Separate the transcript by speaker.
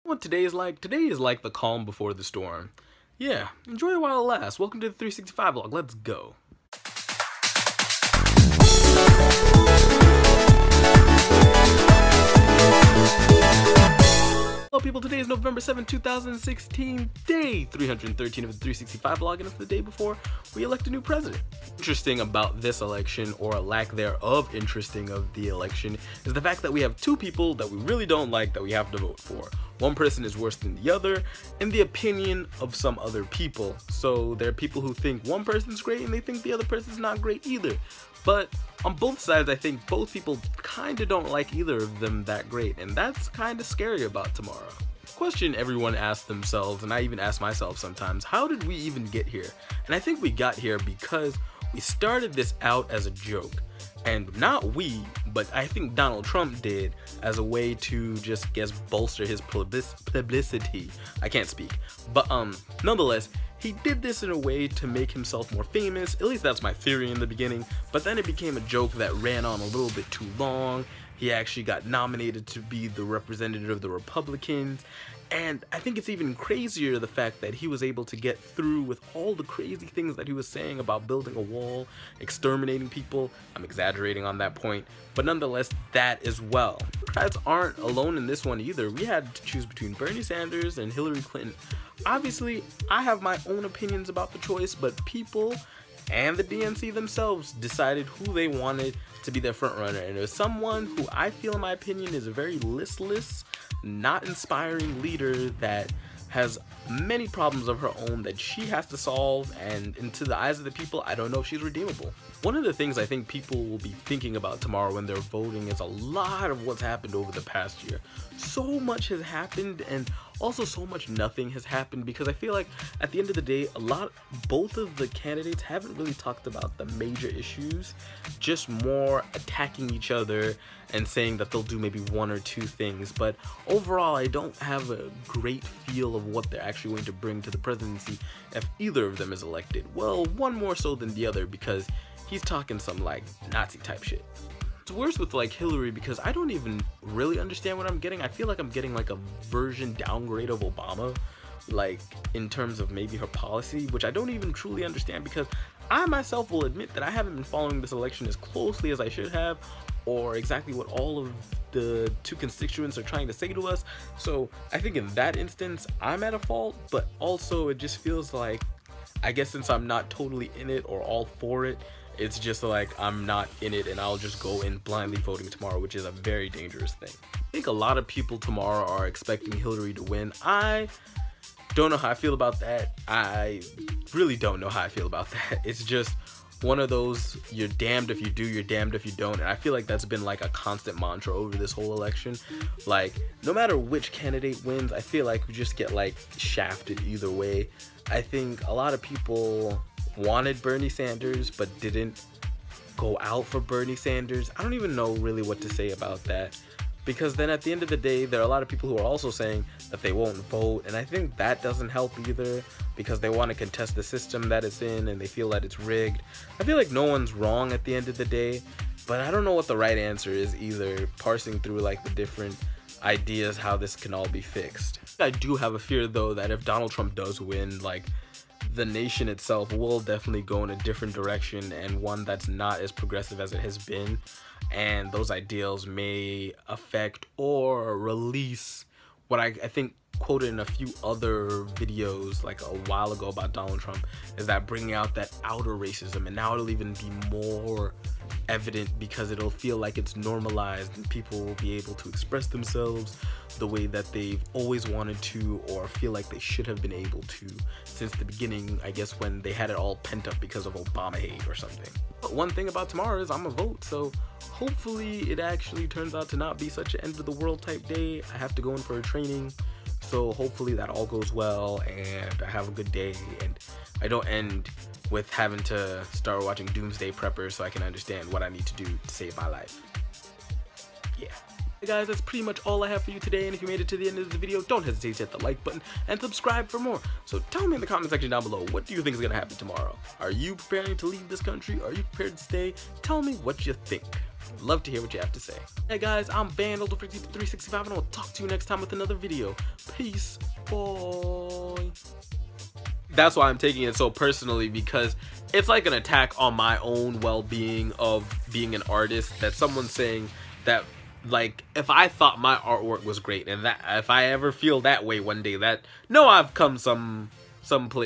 Speaker 1: What today is like? Today is like the calm before the storm. Yeah, enjoy it while it lasts. Welcome to the 365 vlog. Let's go. Hello people, today is November 7, 2016, day 313 of the 365 vlog, and it's the day before we elect a new president. Interesting about this election, or a lack thereof interesting of the election, is the fact that we have two people that we really don't like that we have to vote for. One person is worse than the other, in the opinion of some other people. So there are people who think one person's great and they think the other person's not great either. But on both sides, I think both people kind of don't like either of them that great, and that's kind of scary about tomorrow. Question everyone asks themselves, and I even ask myself sometimes, how did we even get here? And I think we got here because we started this out as a joke. And not we, but I think Donald Trump did, as a way to just bolster his publicity. I can't speak. But nonetheless, he did this in a way to make himself more famous. At least that's my theory in the beginning. But then it became a joke that ran on a little bit too long. He actually got nominated to be the representative of the Republicans. And I think it's even crazier the fact that he was able to get through with all the crazy things that he was saying about building a wall, exterminating people. I'm exaggerating on that point, but nonetheless, that as well. Democrats aren't alone in this one either. We had to choose between Bernie Sanders and Hillary Clinton. Obviously, I have my own opinions about the choice, but people and the DNC themselves decided who they wanted to be their frontrunner, and it was someone who I feel, in my opinion, is a very listless, not inspiring leader that has many problems of her own that she has to solve, and into the eyes of the people, I don't know if she's redeemable. One of the things I think people will be thinking about tomorrow when they're voting is a lot of what's happened over the past year. So much has happened, and also so much nothing has happened, because I feel like at the end of the day, both of the candidates haven't really talked about the major issues, just more attacking each other and saying that they'll do maybe one or two things. But overall, I don't have a great feel of what they're actually going to bring to the presidency if either of them is elected. Well, one more so than the other, because he's talking some like Nazi type shit. It's worse with like Hillary, because I don't even really understand what I'm getting. I feel like I'm getting like a version downgrade of Obama, like in terms of maybe her policy, which I don't even truly understand, because I myself will admit that I haven't been following this election as closely as I should have, or exactly what all of the two constituents are trying to say to us. So I think in that instance, I'm at a fault, but also it just feels like, I guess since I'm not totally in it or all for it, it's just like I'm not in it, and I'll just go in blindly voting tomorrow, which is a very dangerous thing. I think a lot of people tomorrow are expecting Hillary to win. I don't know how I feel about that. I really don't know how I feel about that. It's just one of those, you're damned if you do, you're damned if you don't, and I feel like that's been like a constant mantra over this whole election. Like, no matter which candidate wins, I feel like we just get like shafted either way. I think a lot of people wanted Bernie Sanders but didn't go out for Bernie Sanders. I don't even know really what to say about that, because then at the end of the day, there are a lot of people who are also saying that they won't vote, and I think that doesn't help either, because they want to contest the system that it's in and they feel that it's rigged. I feel like no one's wrong at the end of the day, but I don't know what the right answer is either, parsing through like the different ideas how this can all be fixed. I do have a fear though that if Donald Trump does win, like, the nation itself will definitely go in a different direction, and one that's not as progressive as it has been, and those ideals may affect or release what I think quoted in a few other videos like a while ago about Donald Trump, is that bringing out that outer racism, and now it'll even be more evident because it'll feel like it's normalized and people will be able to express themselves the way that they've always wanted to, or feel like they should have been able to since the beginning, I guess, when they had it all pent up because of Obama hate or something. But one thing about tomorrow is I'm a vote, so hopefully it actually turns out to not be such an end of the world type day. I have to go in for a training, so hopefully that all goes well and I have a good day, and I don't end with having to start watching Doomsday Preppers so I can understand what I need to do to save my life. Yeah. Hey guys, that's pretty much all I have for you today, and if you made it to the end of the video, don't hesitate to hit the like button and subscribe for more. So tell me in the comment section down below, what do you think is going to happen tomorrow? Are you preparing to leave this country? Are you prepared to stay? Tell me what you think. Love to hear what you have to say. Hey guys, I'm Vandal365 and I'll talk to you next time with another video. Peace. Bye. That's why I'm taking it so personally, because it's like an attack on my own well-being of being an artist, that someone's saying that, like, if I thought my artwork was great and that if I ever feel that way one day, that no, I've come some place.